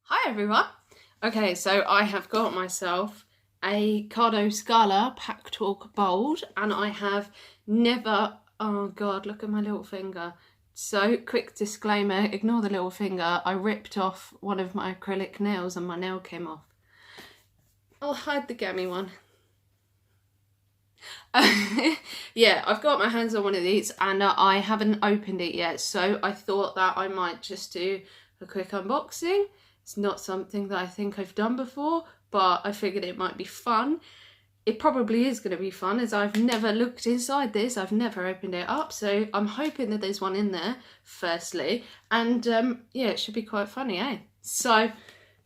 Hi everyone. Okay, so I have got myself a Cardo Scala Packtalk Bold, and I have never, oh god, look at my little finger. So quick disclaimer, ignore the little finger. I ripped off one of my acrylic nails and my nail came off. I'll hide the gammy one. Yeah, I've got my hands on one of these and I haven't opened it yet, so I thought that I might just do a quick unboxing. It's not something that I think I've done before, but I figured it might be fun. It probably is going to be fun, as I've never looked inside this. I've never opened it up, so I'm hoping that there's one in there, firstly. And yeah, it should be quite funny, eh? So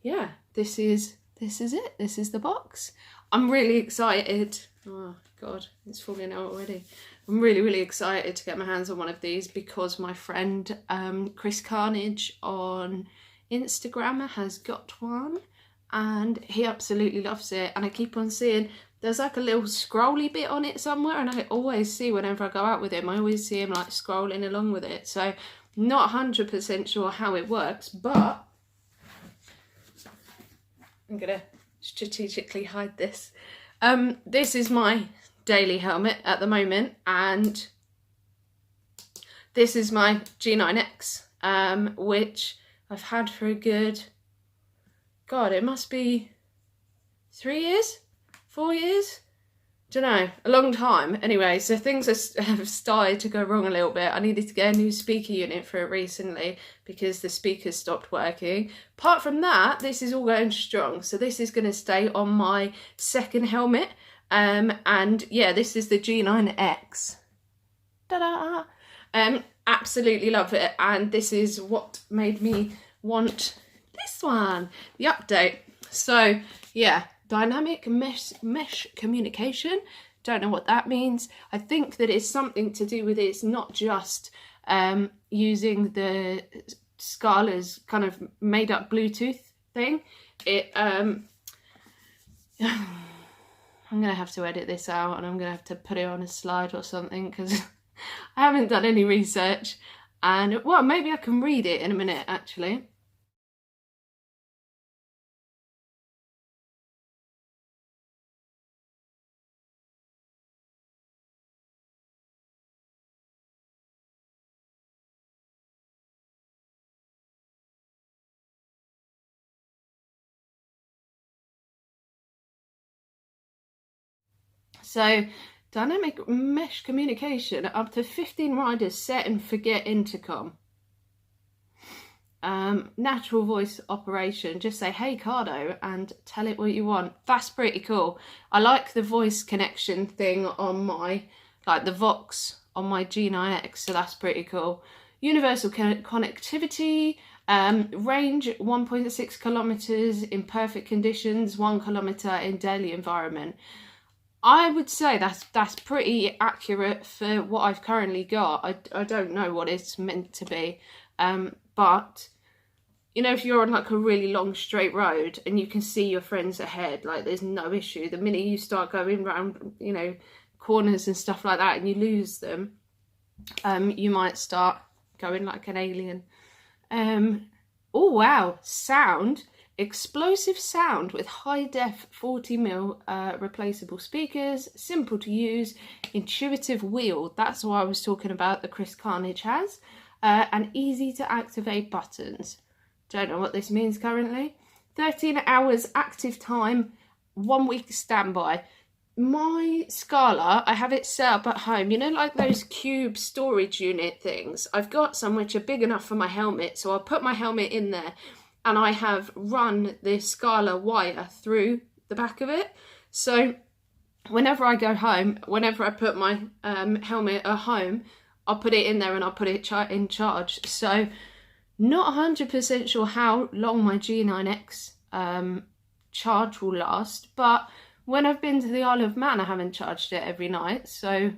yeah, this is it. This is the box. I'm really excited. Oh god, it's falling out already. I'm really excited to get my hands on one of these because my friend Chris Carnage on Instagram has got one and he absolutely loves it, and I keep on seeing there's like a little scrolly bit on it somewhere, and I always see whenever I go out with him, I always see him like scrolling along with it. So not 100% sure how it works, but I'm gonna strategically hide this. This is my daily helmet at the moment, and this is my G9X, which I've had for a good, god, it must be 3 years, 4 years, don't know, a long time. Anyway, so things have started to go wrong a little bit. I needed to get a new speaker unit for it recently because the speakers stopped working. Apart from that, this is all going strong. So this is going to stay on my second helmet. And yeah, this is the G9X. Ta-da! Absolutely love it, and this is what made me want this one, the update. So yeah, dynamic mesh communication, don't know what that means. I think that it's something to do with it's not just using the Scala's kind of made up Bluetooth thing. I'm gonna have to edit this out and I'm gonna have to put it on a slide or something because I haven't done any research, and well, maybe I can read it in a minute actually. So, dynamic mesh communication, up to 15 riders set and forget intercom. Natural voice operation, just say hey Cardo and tell it what you want. That's pretty cool. I like the voice connection thing on my, like the Vox on my G9X, so that's pretty cool. Universal connectivity, range 1.6 kilometers in perfect conditions, 1 kilometer in daily environment. I would say that's pretty accurate for what I've currently got. I don't know what it's meant to be, but you know, if you're on like a really long straight road and you can see your friends ahead, like there's no issue. The minute you start going around, you know, corners and stuff like that and you lose them, you might start going like an alien. Oh wow, sound. Explosive sound with high-def 40mm replaceable speakers, simple to use, intuitive wheel, that's what I was talking about, the Chris Carnage has, and easy to activate buttons. Don't know what this means currently. 13 hours active time, 1 week standby. My Scala, I have it set up at home, you know, like those cube storage unit things. I've got some which are big enough for my helmet, so I'll put my helmet in there, and I have run the Scala wire through the back of it. So whenever I go home, whenever I put my helmet at home, I'll put it in there and I'll put it in charge. So not 100% sure how long my G9X charge will last, but when I've been to the Isle of Man, I haven't charged it every night, so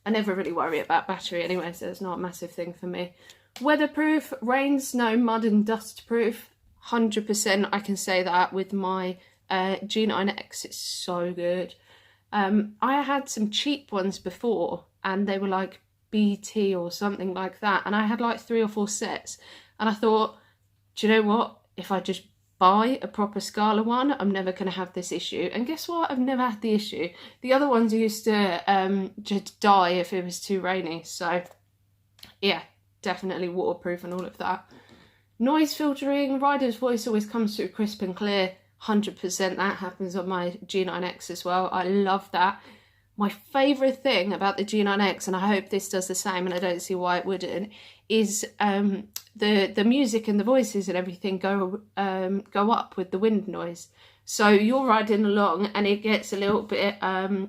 I never really worry about battery anyway, so it's not a massive thing for me. Weatherproof, rain, snow, mud and dust proof, 100% I can say that with my G9X, it's so good. I had some cheap ones before and they were like BT or something like that, and I had like 3 or 4 sets, and I thought, do you know what, if I just buy a proper Scala one, I'm never going to have this issue. And guess what? I've never had the issue. The other ones used to just die if it was too rainy. So yeah, definitely waterproof and all of that. Noise filtering, rider's voice always comes through crisp and clear. 100% that happens on my G9X as well. I love that. My favourite thing about the G9X, and I hope this does the same, and I don't see why it wouldn't, is the music and the voices and everything go up with the wind noise. So you're riding along and it gets a little bit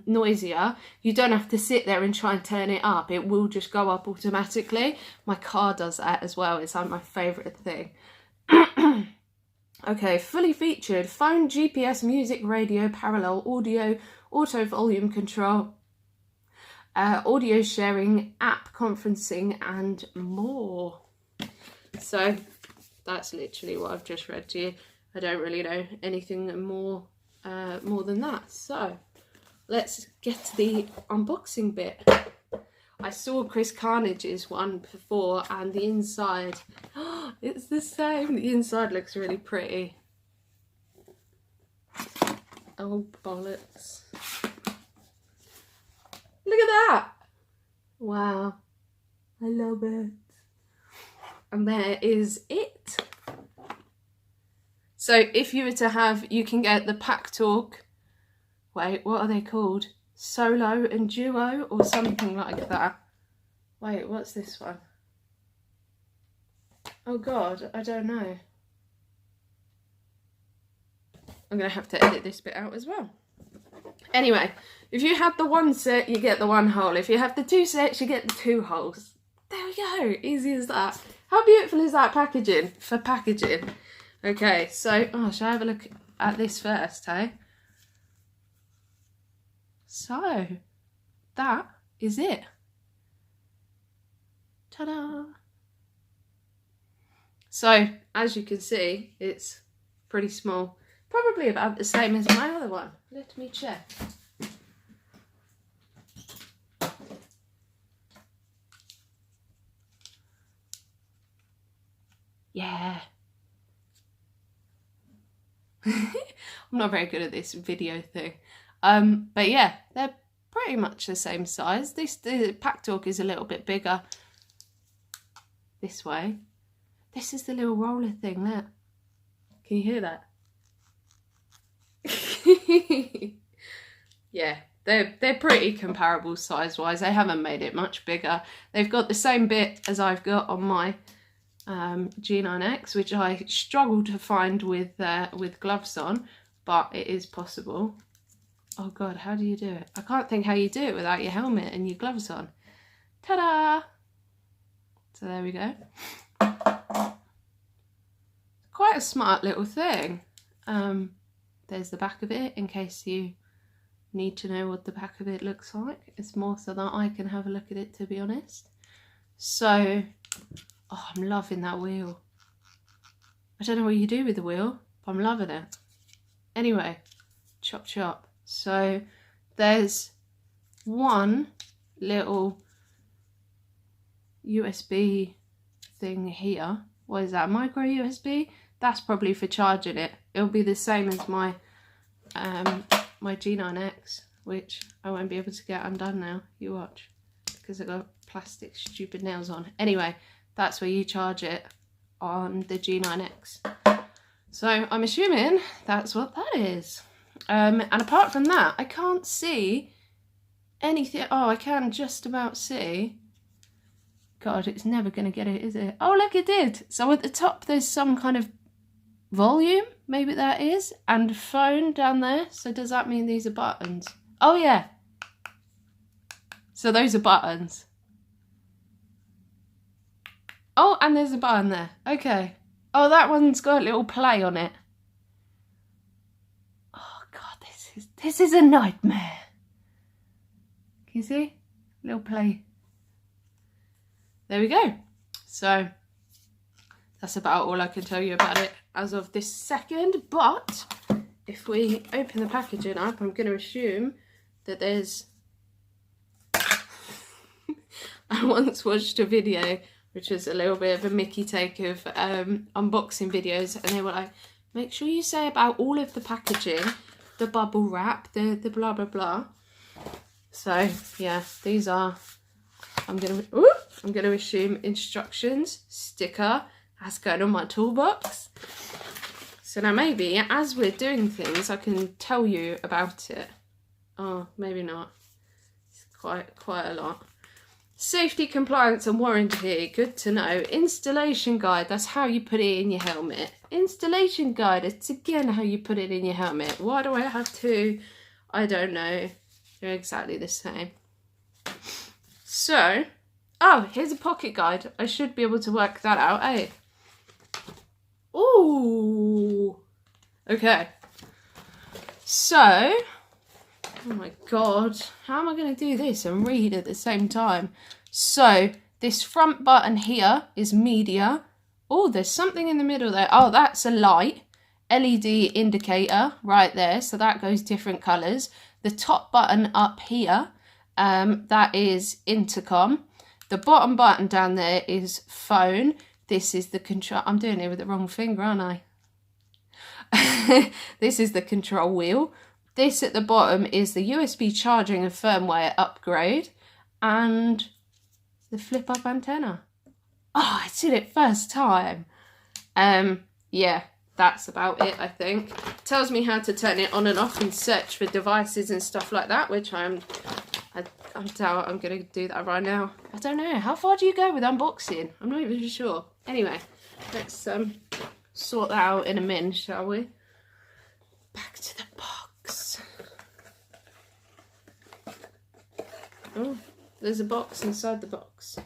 noisier. You don't have to sit there and try and turn it up. It will just go up automatically. My car does that as well. It's like my favourite thing. Okay, fully featured phone, GPS, music, radio, parallel audio, auto volume control, audio sharing, app conferencing, and more. So that's literally what I've just read to you. I don't really know anything more than that. So let's get to the unboxing bit. I saw Chris Carnage's one before, and the inside, it's the same. The inside looks really pretty. Oh, bollocks. Look at that. Wow. I love it. And there is it. So if you were to have, you can get the Packtalk, wait, what are they called? Solo and Duo or something like that. Wait, what's this one? Oh God, I don't know. I'm going to have to edit this bit out as well. Anyway, if you have the one set, you get the one hole. If you have the two sets, you get the two holes. There we go, easy as that. How beautiful is that packaging for packaging? Okay, so, shall I have a look at this first, hey? So, that is it. Ta-da! So, as you can see, it's pretty small. Probably about the same as my other one. Let me check. Yeah. I'm not very good at this video thing. But yeah, they're pretty much the same size. The Packtalk is a little bit bigger this way. This is the little roller thing, look. Can you hear that? Yeah, they're pretty comparable size-wise. They haven't made it much bigger. They've got the same bit as I've got on my G9X, which I struggle to find with gloves on, but it is possible. Oh God, how do you do it? I can't think how you do it without your helmet and your gloves on. Ta-da! So there we go. Quite a smart little thing. There's the back of it in case you need to know what the back of it looks like. It's more so that I can have a look at it, to be honest. So, I'm loving that wheel. I don't know what you do with the wheel, but I'm loving it. Anyway, chop chop. So there's one little USB thing here. What is that, micro USB? That's probably for charging it. It'll be the same as my my G9X, which I won't be able to get undone now. You watch, because I got plastic stupid nails on. Anyway, that's where you charge it on the G9X. So I'm assuming that's what that is. And apart from that, I can't see anything. Oh, I can just about see. God, it's never going to get it, is it? Oh, look, it did. So at the top, there's some kind of volume, maybe that is, and phone down there. So does that mean these are buttons? Oh, yeah. So those are buttons. Oh, and there's a button there. Okay. Oh, that one's got a little play on it. Oh, God, this is a nightmare. Can you see? Little play. There we go. So that's about all I can tell you about it as of this second. But if we open the packaging up, I'm going to assume that there's... I once watched a video which was a little bit of a Mickey take of unboxing videos, and they were like, Make sure you say about all of the packaging, the bubble wrap, the blah blah blah. So yeah, these are, I'm gonna assume instructions, sticker, that's going on my toolbox. So now maybe as we're doing things, I can tell you about it. Oh, maybe not. It's quite a lot. Safety, compliance and warranty, good to know. Installation guide, that's how you put it in your helmet. Installation guide, it's again how you put it in your helmet. Why do I have to? I don't know. They're exactly the same. So, oh, here's a pocket guide. I should be able to work that out, eh? Ooh. Okay. So, oh my God, how am I going to do this and read at the same time? So, this front button here is media. Oh, there's something in the middle there. Oh, that's a light. LED indicator right there. So that goes different colours. The top button up here, that is intercom. The bottom button down there is phone. This is the control. I'm doing it with the wrong finger, aren't I? This is the control wheel. This at the bottom is the USB charging and firmware upgrade. And the flip up antenna. Oh, I did it first time. Yeah, that's about it, I think. Tells me how to turn it on and off and search for devices and stuff like that, which I doubt I'm going to do that right now. I don't know. How far do you go with unboxing? I'm not even sure. Anyway, let's sort that out in a minute, shall we? Back to the box. Oh, there's a box inside the box.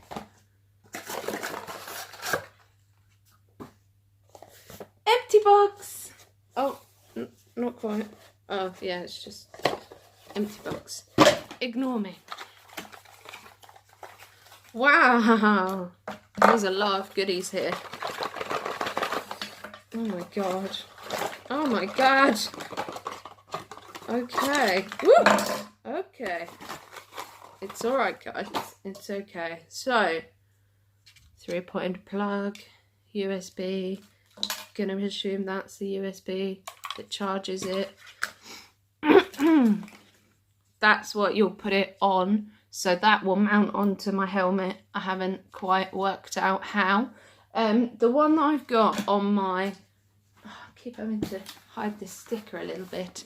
Empty box. Oh, not quite. Oh, yeah, it's just empty box. Ignore me. Wow, there's a lot of goodies here. Oh my God. Oh my God. Okay. Woo! Okay. It's all right, guys. It's okay. So, 3-point plug, USB. Gonna assume that's the USB that charges it. That's what you'll put it on, so that will mount onto my helmet. I haven't quite worked out how. The one that I've got on my, I keep having to hide this sticker a little bit.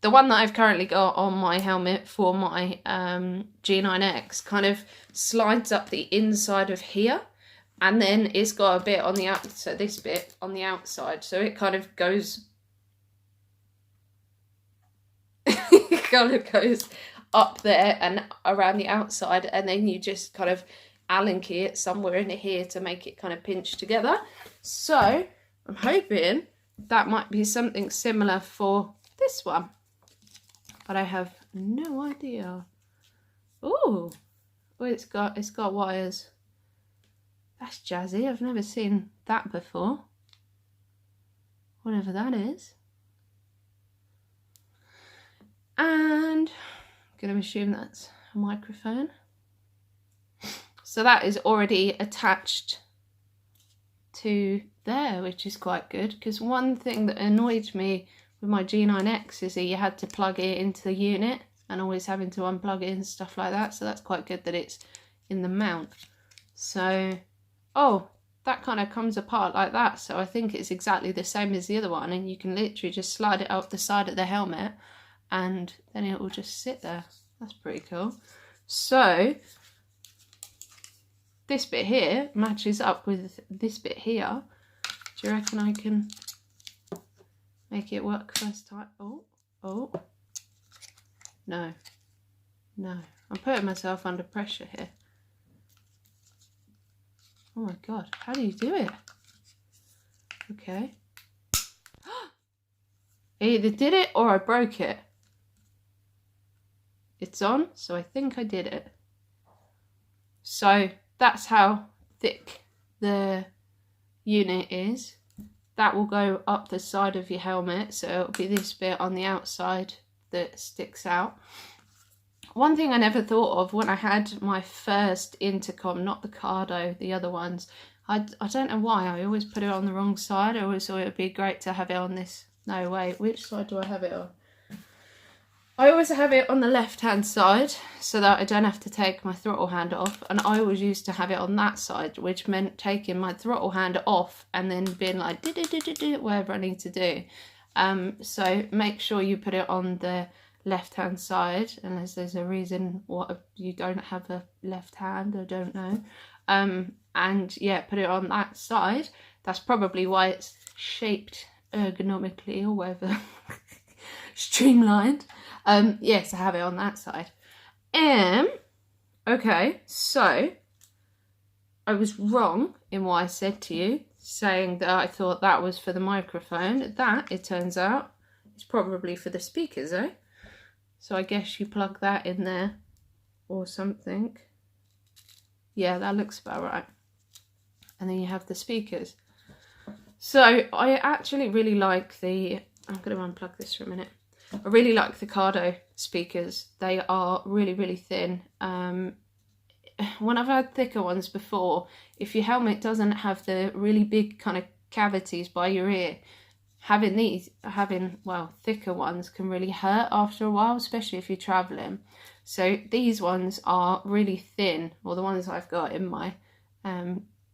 The one that I've currently got on my helmet for my G9X kind of slides up the inside of here. And then it's got a bit on the outside, so this bit on the outside. So it kind of goes, it kind of goes up there and around the outside. And then you just kind of Allen key it somewhere in here to make it kind of pinch together. So I'm hoping that might be something similar for this one. But I have no idea. Ooh, oh, it's got wires. That's jazzy. I've never seen that before. Whatever that is. And I'm going to assume that's a microphone. So that is already attached to there, which is quite good. Because one thing that annoyed me with my G9X is that you had to plug it into the unit and always having to unplug it and stuff like that. So that's quite good that it's in the mount. So, oh, that kind of comes apart like that. So I think it's exactly the same as the other one. And you can literally just slide it up the side of the helmet and then it will just sit there. That's pretty cool. So this bit here matches up with this bit here. Do you reckon I can make it work first time? Oh, no, I'm putting myself under pressure here. Oh my God, how do you do it? Okay. I either did it or I broke it. It's on, so I think I did it. So that's how thick the unit is. That will go up the side of your helmet, so it'll be this bit on the outside that sticks out. One thing I never thought of when I had my first intercom, not the Cardo, the other ones, I don't know why, I always put it on the wrong side. I always thought it would be great to have it on this. No, wait, which side do I have it on? I always have it on the left hand side so that I don't have to take my throttle hand off, and I always used to have it on that side, which meant taking my throttle hand off and then being like whatever I need to do. So make sure you put it on the left hand side, unless there's a reason why you don't have a left hand, I don't know. And yeah, put it on that side. That's probably why it's shaped ergonomically or whatever. Streamlined. Yes, I have it on that side. Okay, so I was wrong in what I said to you, saying that I thought that was for the microphone. That, it turns out, is probably for the speakers, eh? So I guess you plug that in there or something. Yeah, that looks about right. And then you have the speakers. So I actually really like the... I'm going to unplug this for a minute. I really like the Cardo speakers. They are really, really thin. When I've had thicker ones before, if your helmet doesn't have the really big kind of cavities by your ear, having thicker ones can really hurt after a while, especially if you're traveling. So these ones are really thin, or the ones I've got in my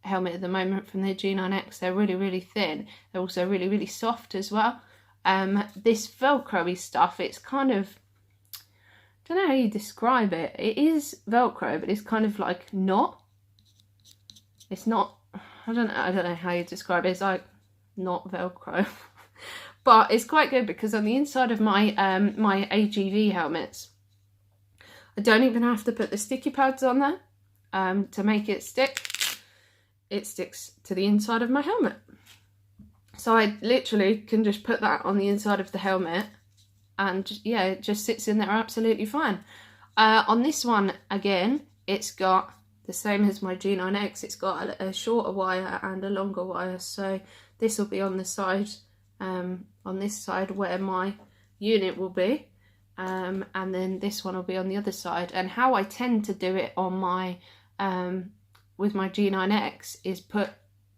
helmet at the moment from the G9X, they're really, really thin. They're also really, really soft as well. This Velcro-y stuff, it's kind of, I don't know how you describe it. It is Velcro, but it's kind of like not. It's not, I don't know how you describe it. It's like not Velcro. But it's quite good because on the inside of my my AGV helmets, I don't even have to put the sticky pads on there to make it stick. It sticks to the inside of my helmet. So I literally can just put that on the inside of the helmet and yeah, it just sits in there absolutely fine. On this one, again, it's got the same as my G9X. It's got a shorter wire and a longer wire. So this will be on the side, on this side where my unit will be. And then this one will be on the other side. And how I tend to do it on my, with my G9X is put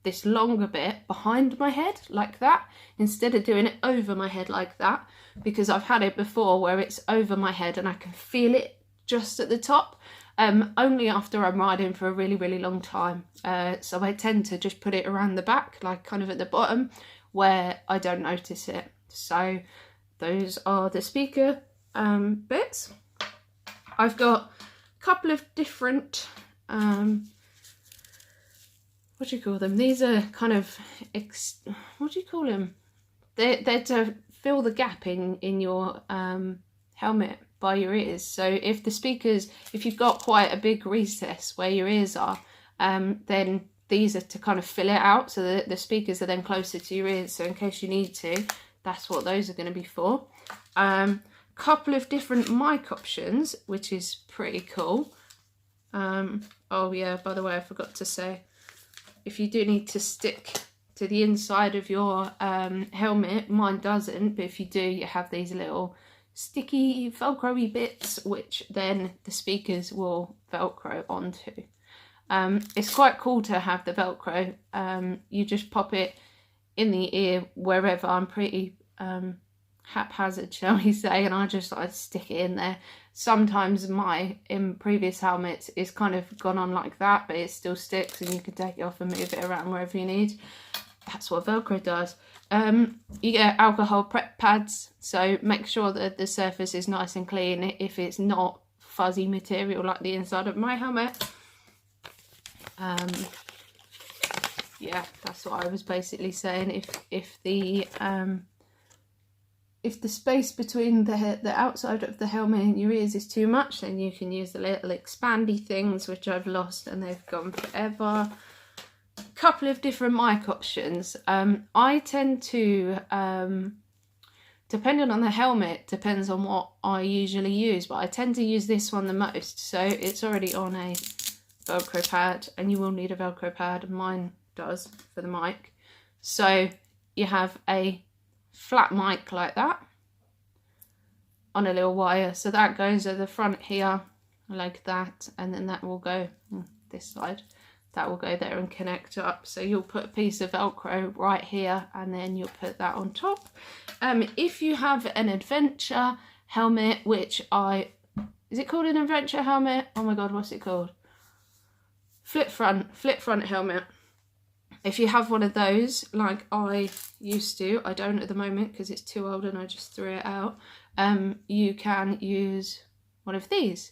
this longer bit behind my head like that, instead of doing it over my head like that, because I've had it before where it's over my head and I can feel it just at the top, only after I'm riding for a really, really long time. So I tend to just put it around the back, like kind of at the bottom where I don't notice it. So those are the speaker bits. I've got a couple of different what do you call them? These are kind of, what do you call them? They're to fill the gap in your helmet by your ears. So if the speakers, if you've got quite a big recess where your ears are, then these are to kind of fill it out so that the speakers are then closer to your ears. So in case you need to, that's what those are going to be for. Couple of different mic options, which is pretty cool. Oh yeah, by the way, I forgot to say, if you do need to stick to the inside of your helmet, mine doesn't, but if you do, you have these little sticky Velcro-y bits, which then the speakers will Velcro onto. It's quite cool to have the Velcro. You just pop it in the ear wherever. I'm pretty haphazard, shall we say, and I just like stick it in there. Sometimes in previous helmets is kind of gone on like that, but it still sticks and you can take it off and move it around wherever you need. That's what Velcro does. You get alcohol prep pads, so make sure that the surface is nice and clean if it's not fuzzy material like the inside of my helmet. Yeah, that's what I was basically saying. If the space between the outside of the helmet and your ears is too much, then you can use the little expandy things, which I've lost and they've gone forever. A couple of different mic options. I tend to, depending on the helmet, depends on what I usually use, but I tend to use this one the most. So it's already on a Velcro pad, and you will need a Velcro pad, and mine does for the mic. So you have a flat mic like that on a little wire, so that goes at the front here like that, and then that will go this side. that will go there and connect up. So you'll put a piece of Velcro right here and then you'll put that on top. If you have an adventure helmet, which is it called an adventure helmet? Oh my god, what's it called? Flip front helmet. If you have one of those, like I used to, I don't at the moment because it's too old and I just threw it out, you can use one of these.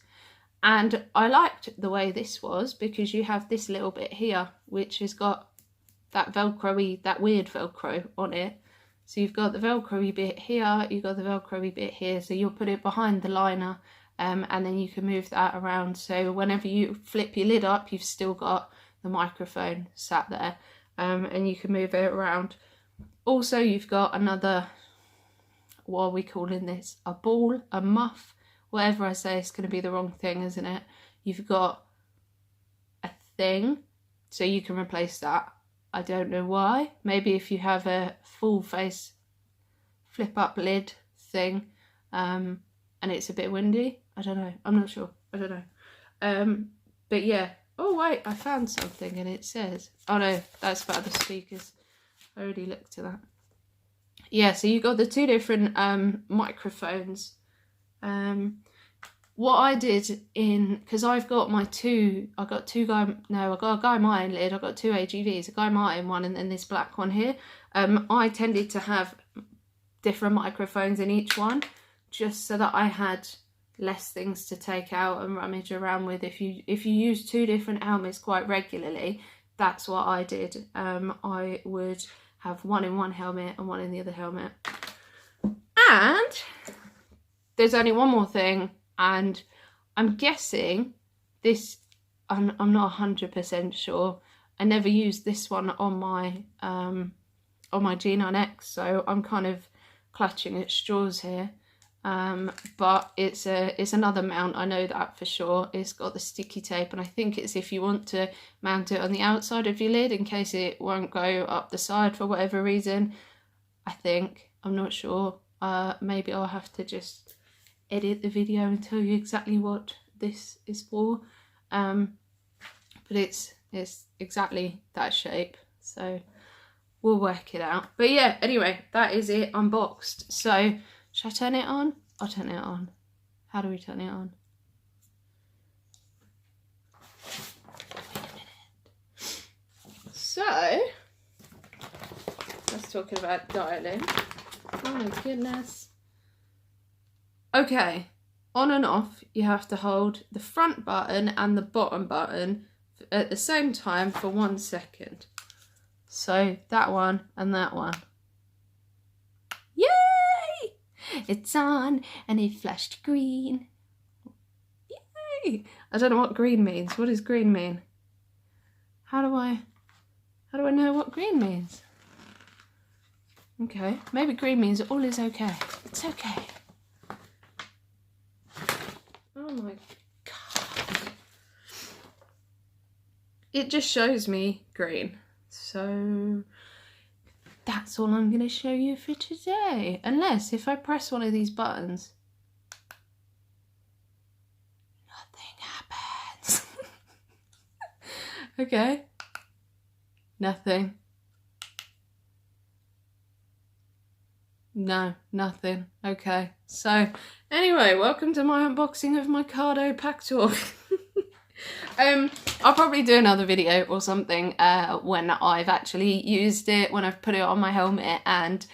And I liked the way this was because you have this little bit here, which has got that Velcro-y, that weird Velcro on it. So you've got the Velcro-y bit here, you've got the Velcro-y bit here, so you'll put it behind the liner, and then you can move that around. So whenever you flip your lid up, you've still got the microphone sat there, and you can move it around. Also, you've got another, what are we calling this? A ball, a muff, whatever I say, it's going to be the wrong thing, isn't it? You've got a thing, so you can replace that. I don't know why. Maybe if you have a full face flip up lid thing, and it's a bit windy. I don't know. I'm not sure. I don't know. But yeah. Oh wait, I found something and it says, oh no, that's about the speakers. I already looked at that. Yeah, so you got the two different microphones. What I did because I've got I got a Guy Martin lid, I've got two AGVs, a Guy Martin one and then this black one here. I tended to have different microphones in each one, just so that I had less things to take out and rummage around with. If you use two different helmets quite regularly, that's what I did. I would have one in one helmet and one in the other helmet. And there's only one more thing, and I'm guessing this, I'm not 100% sure. I never used this one on my G9X, so I'm kind of clutching at straws here. But it's another mount, I know that for sure. It's got the sticky tape, and I think it's if you want to mount it on the outside of your lid in case it won't go up the side for whatever reason. I think, I'm not sure. Maybe I'll have to just edit the video and tell you exactly what this is for. But it's exactly that shape, so we'll work it out. But yeah, anyway, that is it unboxed. So should I turn it on? I'll turn it on. How do we turn it on? Wait a minute. So, let's talk about dialing. Oh my goodness. Okay, on and off, you have to hold the front button and the bottom button at the same time for 1 second. So, that one and that one. Yay! It's on and it flashed green. Yay! I don't know what green means. What does green mean? How do I know what green means? Okay, maybe green means all is okay. It's okay. Oh my god. It just shows me green. So that's all I'm going to show you for today. Unless if I press one of these buttons, nothing happens. Okay. Nothing. No, nothing. Okay. So anyway, welcome to my unboxing of my Cardo Packtalk. I'll probably do another video or something when I've actually used it, when I've put it on my helmet, and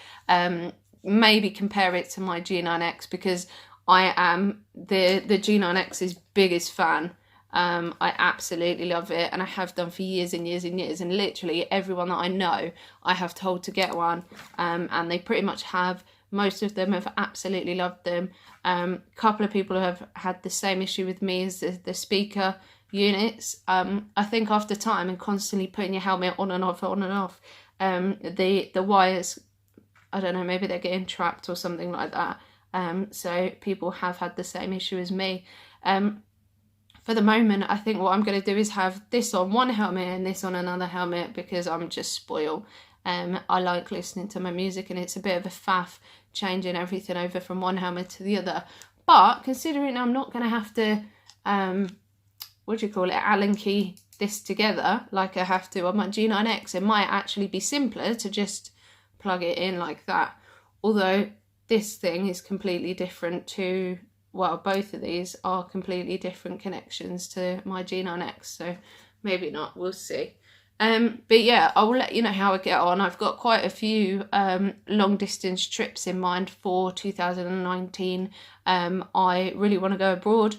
maybe compare it to my G9X, because I am the G9X's biggest fan. I absolutely love it, and I have done for years and years and years, and literally everyone that I know I have told to get one, and they pretty much have. Most of them have absolutely loved them. A couple of people have had the same issue with me as the speaker units. I think after time and constantly putting your helmet on and off, the wires, I don't know, maybe they're getting trapped or something like that. So people have had the same issue as me. For the moment, I think what I'm going to do is have this on one helmet and this on another helmet, because I'm just spoiled. I like listening to my music, and it's a bit of a faff changing everything over from one helmet to the other. But considering I'm not going to have to what do you call it, Allen key this together like I have to on my G9X, it might actually be simpler to just plug it in like that. Although this thing is completely different to, well, both of these are completely different connections to my G9X, so maybe not, we'll see. But yeah, I will let you know how I get on. I've got quite a few long distance trips in mind for 2019. I really want to go abroad.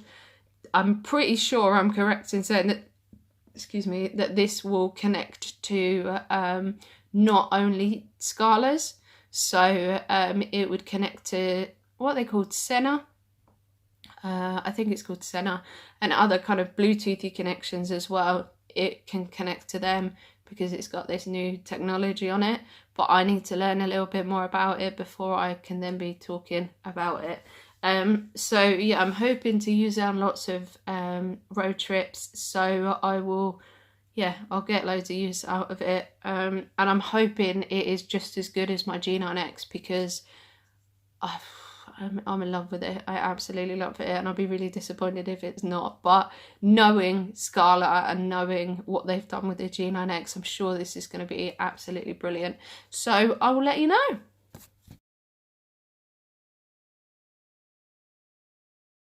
I'm pretty sure I'm correct in saying that, excuse me, that this will connect to not only Scalas, so it would connect to what they called Senna. I think it's called Senna, and other kind of Bluetoothy connections as well. It can connect to them because it's got this new technology on it, but I need to learn a little bit more about it before I can then be talking about it. So yeah, I'm hoping to use it on lots of road trips, so I will, yeah, I'll get loads of use out of it, and I'm hoping it is just as good as my G9X, because I'm in love with it. I absolutely love it, and I'll be really disappointed if it's not. But knowing Scala and knowing what they've done with the G9X, I'm sure this is going to be absolutely brilliant. So I will let you know.